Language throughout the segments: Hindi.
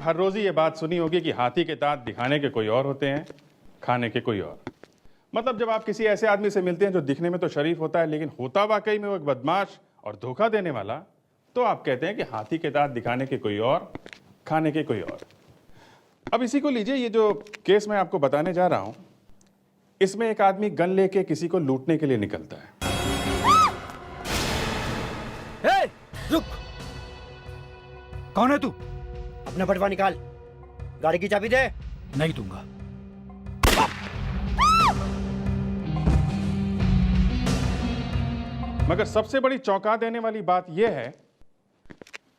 हर रोज ही ये बात सुनी होगी कि हाथी के दांत दिखाने के कोई और होते हैं, खाने के कोई और। मतलब जब आप किसी ऐसे आदमी से मिलते हैं जो दिखने में तो शरीफ होता है लेकिन होता वाकई में वो एक बदमाश और धोखा देने वाला, तो आप कहते हैं कि हाथी के दांत दिखाने के कोई और, खाने के कोई और। अब इसी को लीजिए, ये जो केस मैं आपको बताने जा रहा हूं, इसमें एक आदमी गन लेके किसी को लूटने के लिए निकलता है। हे, रुक। कौन है तू? अपना बटवा निकाल, गाड़ी की चाबी दे। नहीं दूंगा। मगर सबसे बड़ी चौंका देने वाली बात यह है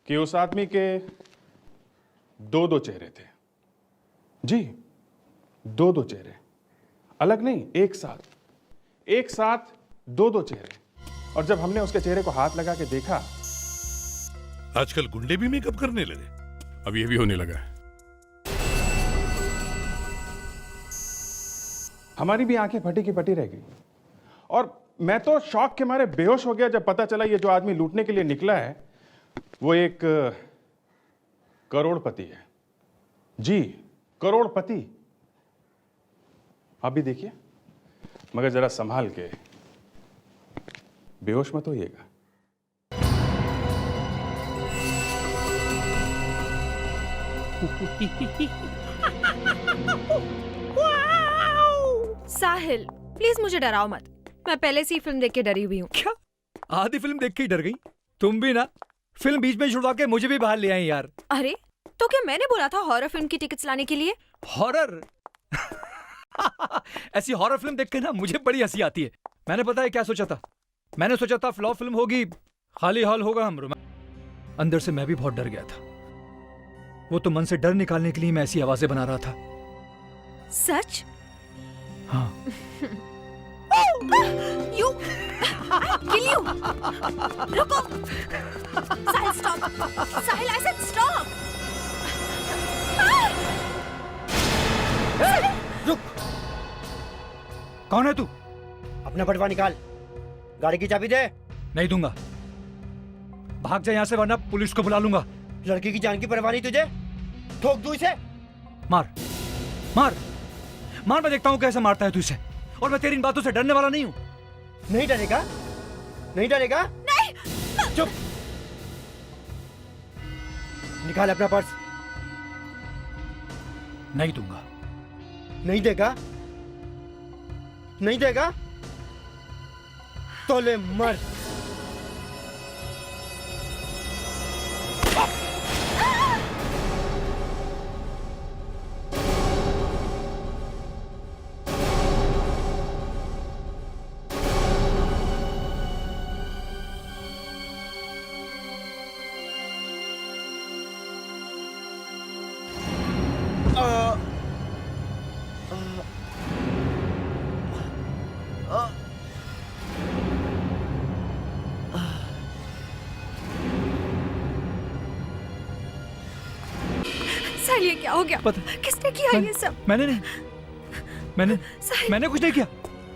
कि उस आदमी के दो दो चेहरे थे। जी, दो दो चेहरे, अलग नहीं, एक साथ दो दो चेहरे। और जब हमने उसके चेहरे को हाथ लगा के देखा, आजकल गुंडे भी मेकअप करने लगे। अब ये भी होने लगा है। हमारी भी आंखें फटी की फटी रह गई और मैं तो शौक के मारे बेहोश हो गया जब पता चला ये जो आदमी लूटने के लिए निकला है वो एक करोड़पति है। जी, करोड़पति। आप भी देखिए, मगर जरा संभाल के, बेहोश मत होइएगा। साहिल, प्लीज मुझे डराओ मत। मैं पहले से ही फिल्म देख के डरी हुई हूँ। क्या? आधी फिल्म देख के ही डर गई? तुम भी ना, फिल्म बीच में छुड़वा के मुझे भी बाहर ले आई यार। अरे, तो क्या मैंने बोला था हॉरर फिल्म की टिकट्स लाने के लिए? हॉरर? ऐसी हॉरर फिल्म देख के ना मुझे बड़ी हंसी आती है। मैंने पता है क्या सोचा था? मैंने सोचा था फ्लॉप फिल्म होगी, खाली हॉल होगा, हम अंदर से मैं भी बहुत डर गया था। वो तो मन से डर निकालने के लिए मैं ऐसी आवाजें बना रहा था। सच? हाँ। You, kill you. रुको। साहिल stop. Sahil, I said stop. रुक। कौन है तू? अपना बटवा निकाल, गाड़ी की चाबी दे। नहीं दूंगा। भाग जा यहाँ से वरना पुलिस को बुला लूंगा। लड़की की जान की परवाह नहीं तुझे? ठोक दूं इसे। मार मार मार, मैं देखता हूँ कैसे मारता है तू इसे। और मैं तेरी इन बातों से डरने वाला नहीं हूँ। नहीं डरेगा? नहीं डरेगा? नहीं। चुप। निकाल अपना पर्स। नहीं दूंगा। नहीं देगा? नहीं देगा तो ले मर। साहिल, ये क्या हो गया? किसने किया ये सब? मैंने नहीं। साहिल। मैंने कुछ नहीं किया।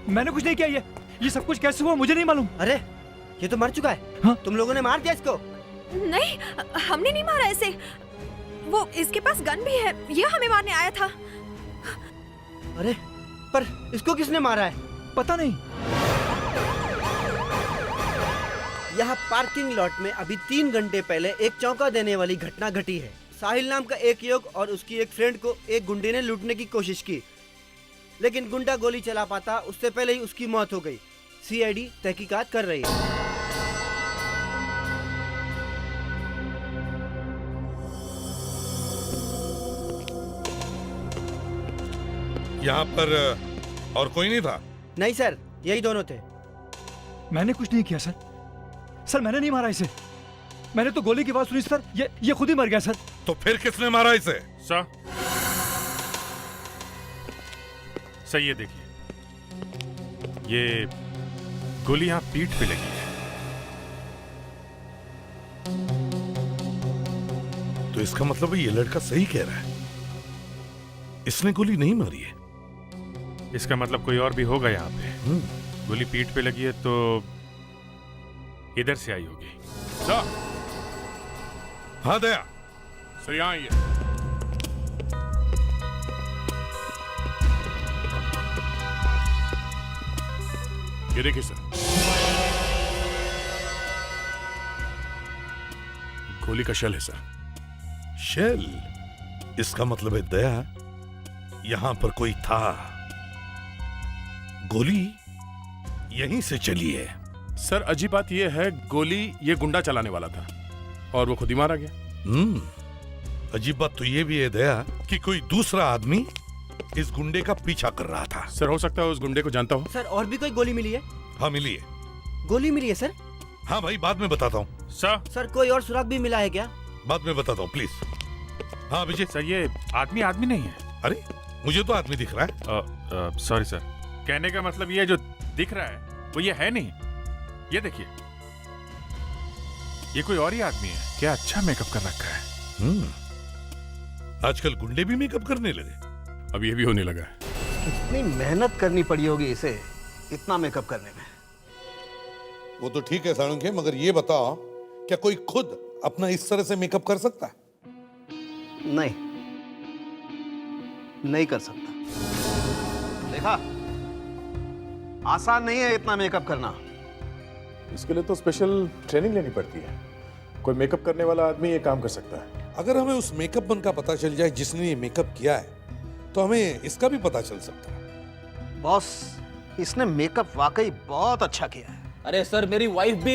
मैंने कुछ नहीं किया। ये सब कुछ कैसे हुआ मुझे नहीं मालूम। अरे, ये तो मर चुका है। हाँ? तुम लोगों ने मार दिया इसको? नहीं, हमने नहीं मारा इसे। वो इसके पास गन भी है, ये हमें मारने आया था। अरे, पर इसको किसने मारा है? पता नहीं। यहाँ पार्किंग लॉट में अभी 3 घंटे पहले एक चौंका देने वाली घटना घटी है। साहिल नाम का एक युवक और उसकी एक फ्रेंड को एक गुंडे ने लूटने की कोशिश की, लेकिन गुंडा गोली चला पाता उससे पहले ही उसकी मौत हो गई। सीआईडी तहकीकात कर रही है। यहाँ पर और कोई नहीं था? नहीं सर, यही दोनों थे। मैंने कुछ नहीं किया सर। सर मैंने नहीं मारा इसे। मैंने तो गोली की आवाज सुनी सर। ये खुद ही मर गया सर। तो फिर किसने मारा इसे? सर ये देखिए, ये गोली यहां पीठ पे लगी है। तो इसका मतलब ये लड़का सही कह रहा है, इसने गोली नहीं मारी है। इसका मतलब कोई और भी होगा यहाँ पे। गोली पीठ पे लगी है तो इधर से आई होगी। हाँ दया, सर यहाँ आइए। ये देखिए सर, गोली का शेल है सर। शेल? इसका मतलब है दया यहां पर कोई था, गोली यहीं से चली है। सर अजीब बात यह है, गोली ये गुंडा चलाने वाला था और वो खुद ही मारा गया। अजीब बात तो ये भी है दया कि कोई दूसरा आदमी इस गुंडे का पीछा कर रहा था। सर हो सकता है उस गुंडे को जानता हो। सर और भी कोई गोली मिली है? हाँ मिली है। गोली मिली है सर? हाँ भाई, बाद में बताता हूँ। सर कोई और सुराग भी मिला है क्या? बाद में बताता हूँ प्लीज। हाँ विजय। सर ये आदमी नहीं है। अरे मुझे तो आदमी दिख रहा है। सॉरी सर, कहने का मतलब ये जो दिख रहा है वो ये है नहीं। ये देखिए, ये कोई और ही आदमी है। क्या अच्छा मेकअप कर रखा है। आजकल गुंडे भी मेकअप करने लगे। अब ये भी होने लगा है। कितनी मेहनत करनी पड़ी होगी इसे इतना मेकअप करने में। वो तो ठीक है साळुंखे, मगर ये बताओ क्या कोई खुद अपना इस तरह से मेकअप कर सकता है? नहीं, नहीं कर सकता। देखा, आसान नहीं है इतना मेकअप करना। इसके लिए तो स्पेशल ट्रेनिंग लेनी पड़ती है। कोई मेकअप करने वाला आदमी ये काम कर सकता है। अगर हमें उस मेकअप मैन का पता चल जाए जिसने ये मेकअप किया है, तो हमें इसका भी पता चल सकता है। बॉस, इसने मेकअप वाकई बहुत अच्छा किया है। अरे सर, मेरी वाइफ भी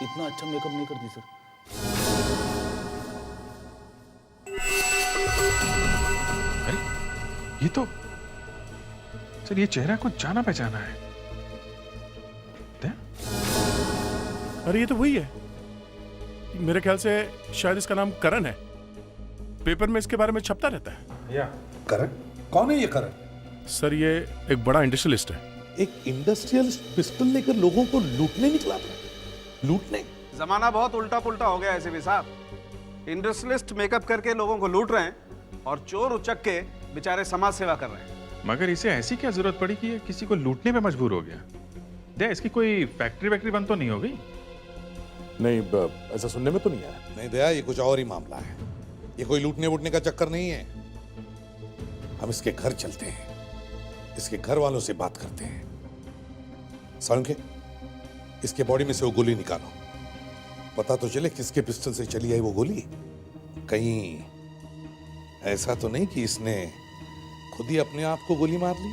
इतना अच्छा मेकअप नहीं करती सर। अरे ये तो सर, ये चेहरा कुछ जाना पहचाना है। अरे ये तो वही है। मेरे ख्याल से शायद इसका नाम करण है। पेपर में इसके बारे में छपता रहता है। या करण? कौन है ये करण? सर ये एक बड़ा इंडस्ट्रियलिस्ट है। एक इंडस्ट्रियलिस्ट पिस्टल लेकर लोगों को लूटने निकला था। लूटने? जमाना बहुत उल्टा पुल्टा हो गया ऐसे भी साहब। इंडस्ट्रियलिस्ट मेकअप करके लोगों को लूट रहे हैं और चोर उचक के बेचारे समाज सेवा कर रहे हैं। मगर इसे ऐसी क्या जरूरत पड़ी कि ये किसी को लूटने पे मजबूर हो गया? दे, इसकी कोई फैक्ट्री बंद तो नहीं हो गई? नहीं, ऐसा सुनने में तो नहीं आया। नहीं दया, ये कुछ और ही मामला है। ये कोई लूटने वूटने का चक्कर नहीं है। हम इसके घर चलते हैं, इसके घर वालों से बात करते हैं। साळुंखे, इसके बॉडी में से वो गोली निकालो। पता तो चले किसके पिस्टल से चली आई वो गोली। कहीं ऐसा तो नहीं कि इसने खुद ही अपने आप को गोली मार ली?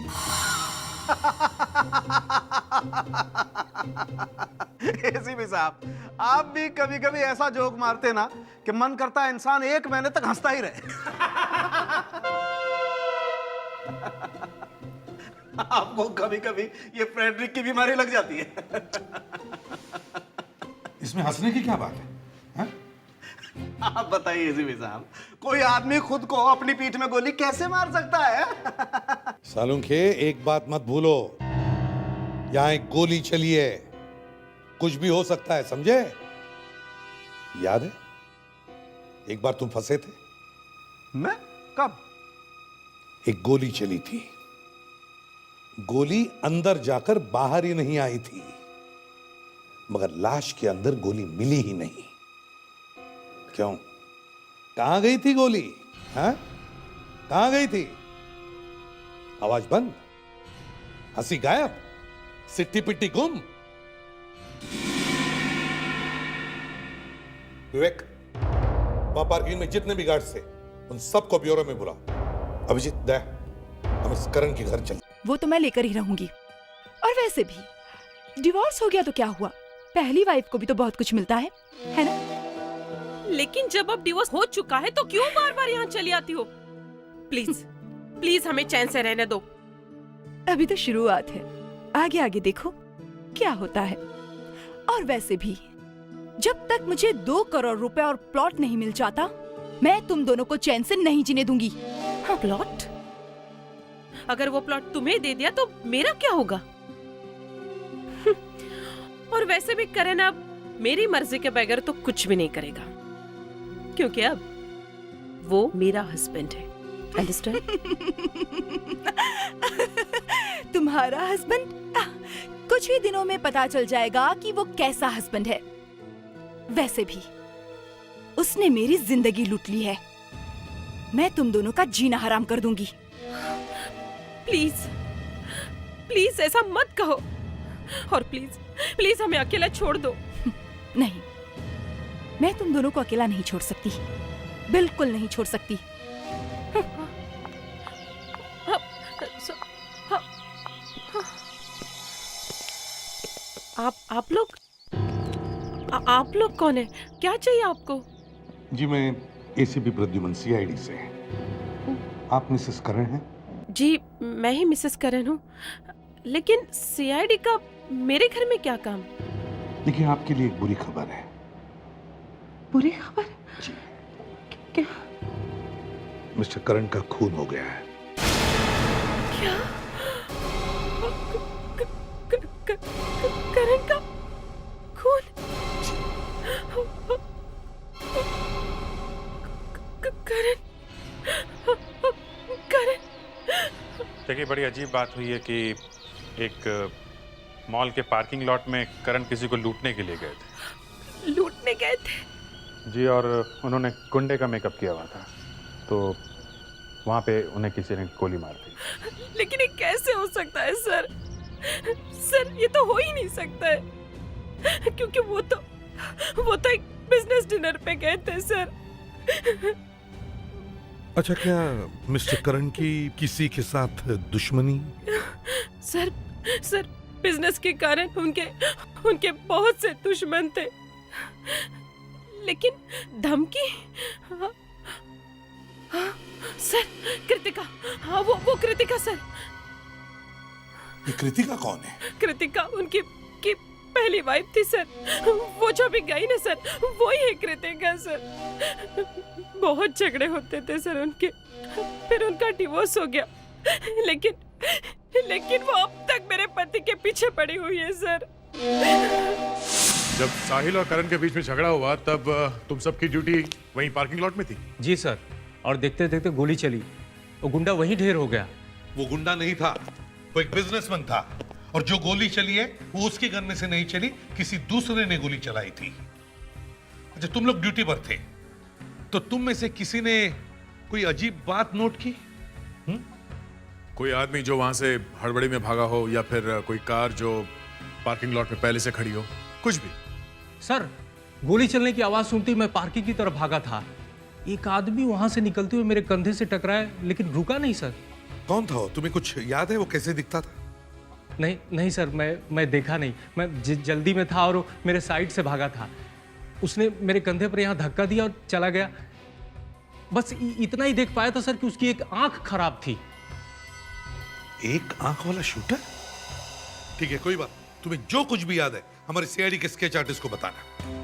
एसीपी साहब, आप भी कभी कभी ऐसा जोक मारते ना कि मन करता है इंसान 1 महीने तक हंसता ही रहे। आपको कभी कभी ये फ्रेडरिक की बीमारी लग जाती है। इसमें हंसने की क्या बात है? आप बताइए एसीपी साहब, कोई आदमी खुद को अपनी पीठ में गोली कैसे मार सकता है? साळुंखे, एक बात मत भूलो, यहां एक गोली चली है। कुछ भी हो सकता है, समझे? याद है एक बार तुम फंसे थे? मैं? कब? एक गोली चली थी। गोली अंदर जाकर बाहर ही नहीं आई थी, मगर लाश के अंदर गोली मिली ही नहीं। क्यों? कहां गई थी गोली? हाँ, कहां गई थी? आवाज बंद, हंसी गायब, सिट्टी पिट्टी गुम। विवेक, वहां पार्किंग में जितने भी गार्ड्स थे उन सबको ब्यूरो में बुला। अभिजीत, दया, हम इस करण के घर चलते। वो तो मैं लेकर ही रहूंगी। और वैसे भी डिवोर्स हो गया तो क्या हुआ, पहली वाइफ को भी तो बहुत कुछ मिलता है ना? लेकिन जब अब डिवोर्स हो चुका है तो क्यों बार बार यहाँ चली आती हो? प्लीज प्लीज हमें चैन से रहने दो। अभी तो शुरुआत है, आगे आगे देखो क्या होता है। और वैसे भी जब तक मुझे 2 करोड़ रुपए और प्लॉट नहीं मिल जाता, मैं तुम दोनों को चैन से नहीं जीने दूंगी। हाँ, प्लॉट? अगर वो प्लॉट तुम्हें दे दिया तो मेरा क्या होगा? और वैसे भी करण अब मेरी मर्जी के बगैर तो कुछ भी नहीं करेगा, क्योंकि अब वो मेरा हस्बैंड है। अंडरस्टैंड? तुम्हारा हस्बैंड? कुछ ही दिनों में पता चल जाएगा कि वो कैसा हस्बैंड है। वैसे भी उसने मेरी जिंदगी लूट ली है, मैं तुम दोनों का जीना हराम कर दूंगी। प्लीज प्लीज ऐसा मत कहो। और प्लीज प्लीज हमें अकेला छोड़ दो। नहीं, मैं तुम दोनों को अकेला नहीं छोड़ सकती, बिल्कुल नहीं छोड़ सकती। आप लोग कौन है? क्या चाहिए आपको? जी मैं एसीपी प्रद्युमन सीआईडी से। आप मिसेस करण हैं? जी मैं ही मिसेस करण हूँ, लेकिन सीआईडी का मेरे घर में क्या काम? देखिए आपके लिए एक बुरी खबर है। बुरी खबर? जी। क्या? मिस्टर करण का खून हो गया है। क्या? करण का खून? करण देखिए, बड़ी अजीब बात हुई है कि एक मॉल के पार्किंग लॉट में करण किसी को लूटने के लिए गए थे। लूटने गए थे? जी, और उन्होंने गुंडे का मेकअप किया हुआ था, तो वहाँ पे उन्हें किसी ने गोली मार दी। लेकिन ये कैसे हो सकता है सर? सर ये तो हो ही नहीं सकता है, क्योंकि वो तो एक बिजनेस डिनर पे गए थे सर। अच्छा, क्या मिस्टर करण की किसी के साथ दुश्मनी? सर बिजनेस के कारण उनके बहुत से दुश्मन थे, लेकिन धमकी? सर कृतिका, हाँ वो कृतिका सर। ये कृतिका कौन है? कृतिका उनकी पहली वाइफ थी सर। वो जो भी गई ना सर, वो ही है कृतिका सर। बहुत झगड़े होते थे सर उनके, फिर उनका डिवोर्स हो गया, लेकिन वो अब तक मेरे पति के पीछे पड़ी हुई है सर। जब साहिल और करण के बीच में झगड़ा हुआ तब तुम सबकी ड्यूटी वहीं पार्किंग लॉट में थी? जी सर, और देखते देखते गोली चली, वो गुंडा वहीं ढेर हो गया। वो गुंडा नहीं था, वो एक बिजनेसमैन था, और जो गोली चली है वो उसके गन में से नहीं चली, किसी दूसरे ने गोली चलाई थी। अच्छा, तुम लोग ड्यूटी पर थे, तो तुम में से किसी ने कोई अजीब बात नोट की? कोई आदमी जो वहां से हड़बड़ी में भागा हो, या फिर कोई कार जो पार्किंग लॉट में पहले से खड़ी हो, कुछ भी? सर गोली चलने की आवाज सुनती मैं पार्किंग की तरफ भागा था। एक आदमी वहां से निकलते हुए मेरे कंधे से टकराया, लेकिन रुका नहीं सर। कौन था वो? तुम्हें कुछ याद है वो कैसे दिखता था? नहीं सर, मैं देखा नहीं। मैं जल्दी में था और वो मेरे साइड से भागा था। उसने मेरे कंधे पर यहाँ धक्का दिया और चला गया। बस इतना ही देख पाया था सर कि उसकी एक आंख खराब थी। एक आंख वाला शूटर? ठीक है, कोई बात, तुम्हें जो कुछ भी याद है हमारे सीआईडी के स्केच आर्टिस्ट को बताना।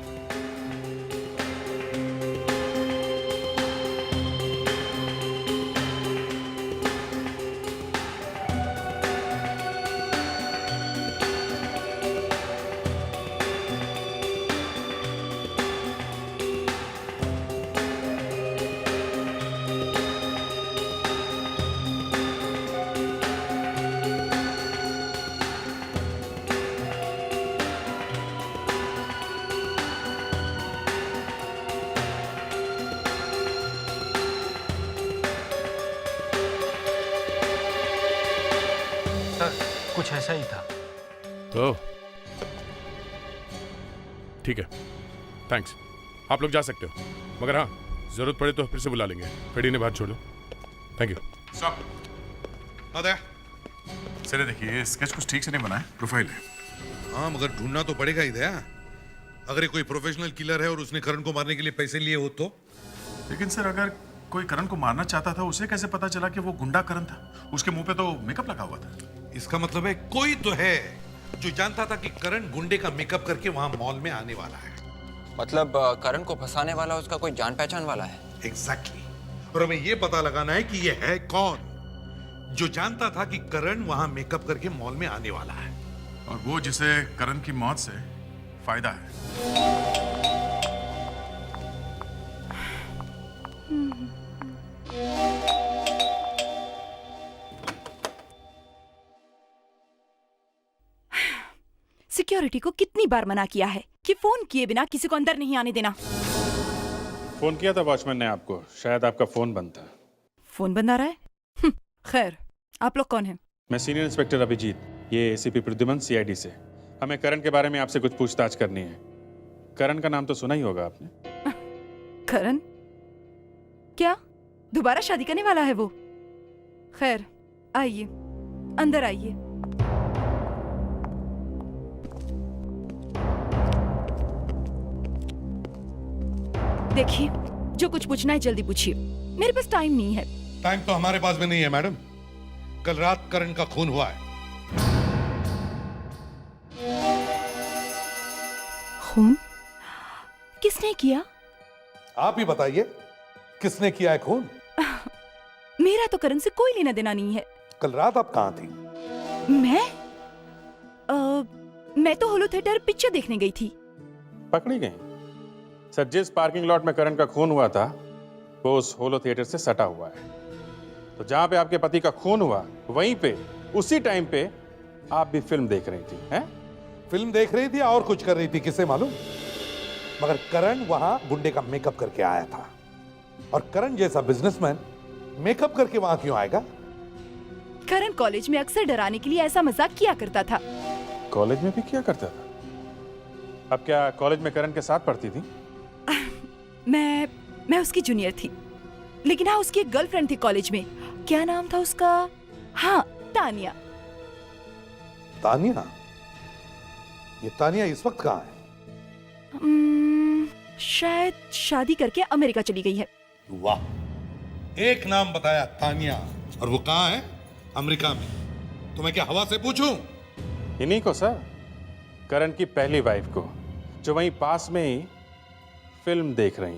कुछ ऐसा ही था। तो ठीक है, थैंक्स, आप लोग जा सकते हो, मगर हाँ जरूरत पड़े तो फिर से बुला लेंगे। फेडी ने बात छोड़ लो। Thank you. सर देखिए, ये स्केच कुछ ठीक से नहीं बना है, प्रोफाइल है। हाँ, मगर ढूंढना तो पड़ेगा ही दया। अगर ये कोई प्रोफेशनल किलर है और उसने करण को मारने के लिए पैसे लिए हो तो? लेकिन सर, अगर कोई करण को मारना चाहता था, उसे कैसे पता चला कि वो गुंडा करण था? उसके मुंह पे तो मेकअप लगा हुआ था। इसका मतलब है कोई तो है जो जानता था कि करण गुंडे का मेकअप करके वहां मॉल में आने वाला है। मतलब करण को फंसाने वाला उसका कोई जान पहचान वाला है? एग्जैक्टली। और हमें यह पता लगाना है कि यह है कौन जो जानता था कि करण वहां मेकअप करके मॉल में आने वाला है, और वो जिसे करण की मौत से फायदा है। सिक्योरिटी को कितनी बार मना किया है कि फोन किए बिना किसी को अंदर नहीं आने देना। फोन किया था वॉचमैन ने आपको, शायद आपका फोन बंद था। फोन बंद आ रहा है? खैर, आप लोग कौन हैं? मैं सीनियर इंस्पेक्टर अभिजीत, ये एसीपी प्रद्युमन सीआईडी से। हमें करण के बारे में आपसे कुछ पूछताछ करनी है। करण का नाम तो सुना ही होगा आपने। करण? क्या दोबारा शादी करने वाला है वो? खैर, आइए, अंदर आइए। देखिए, जो कुछ पूछना है जल्दी पूछिए, मेरे पास टाइम नहीं है। टाइम तो हमारे पास भी नहीं है मैडम। कल रात करण का खून हुआ है। खून? किसने किया? आप ही बताइए, किसने किया है खून? मेरा तो करण से कोई लेना देना नहीं है। कल रात आप कहां थी? मैं तो होलो थिएटर पिक्चर देखने गई थी। पकड़ी गई? सर, जिस पार्किंग लॉट में करण का खून हुआ था वो उस होलो थिएटर से सटा हुआ है। तो जहां पे आपके पति का खून हुआ वहीं पे उसी टाइम पे आप भी फिल्म देख रही थी, हैं? फिल्म देख रही थी और कुछ कर रही थी, किसे मालूम। मगर करण वहां गुंडे का मेकअप करके आया था, और करण जैसा बिजनेसमैन मेकअप करके वहां क्यों आएगा? करण कॉलेज में अक्सर डराने के लिए ऐसा मजाक किया करता था। कॉलेज में भी किया करता था? अब क्या कॉलेज में करण के साथ पढ़ती थी? मैं उसकी जूनियर थी, लेकिन हाँ, उसकी एक गर्लफ्रेंड थी कॉलेज में। क्या नाम था उसका? हाँ, तानिया। तानिया? ये तानिया इस वक्त कहाँ है? शायद शादी करके अमेरिका चली गई है। वाह, एक नाम बताया, तानिया, और वो कहाँ है? अमेरिका में। तो मैं क्या हवा से पूछूं? इन्हीं को सर, करण की पहली वाइफ को, जो वहीं पास में ही फिल्म देख रही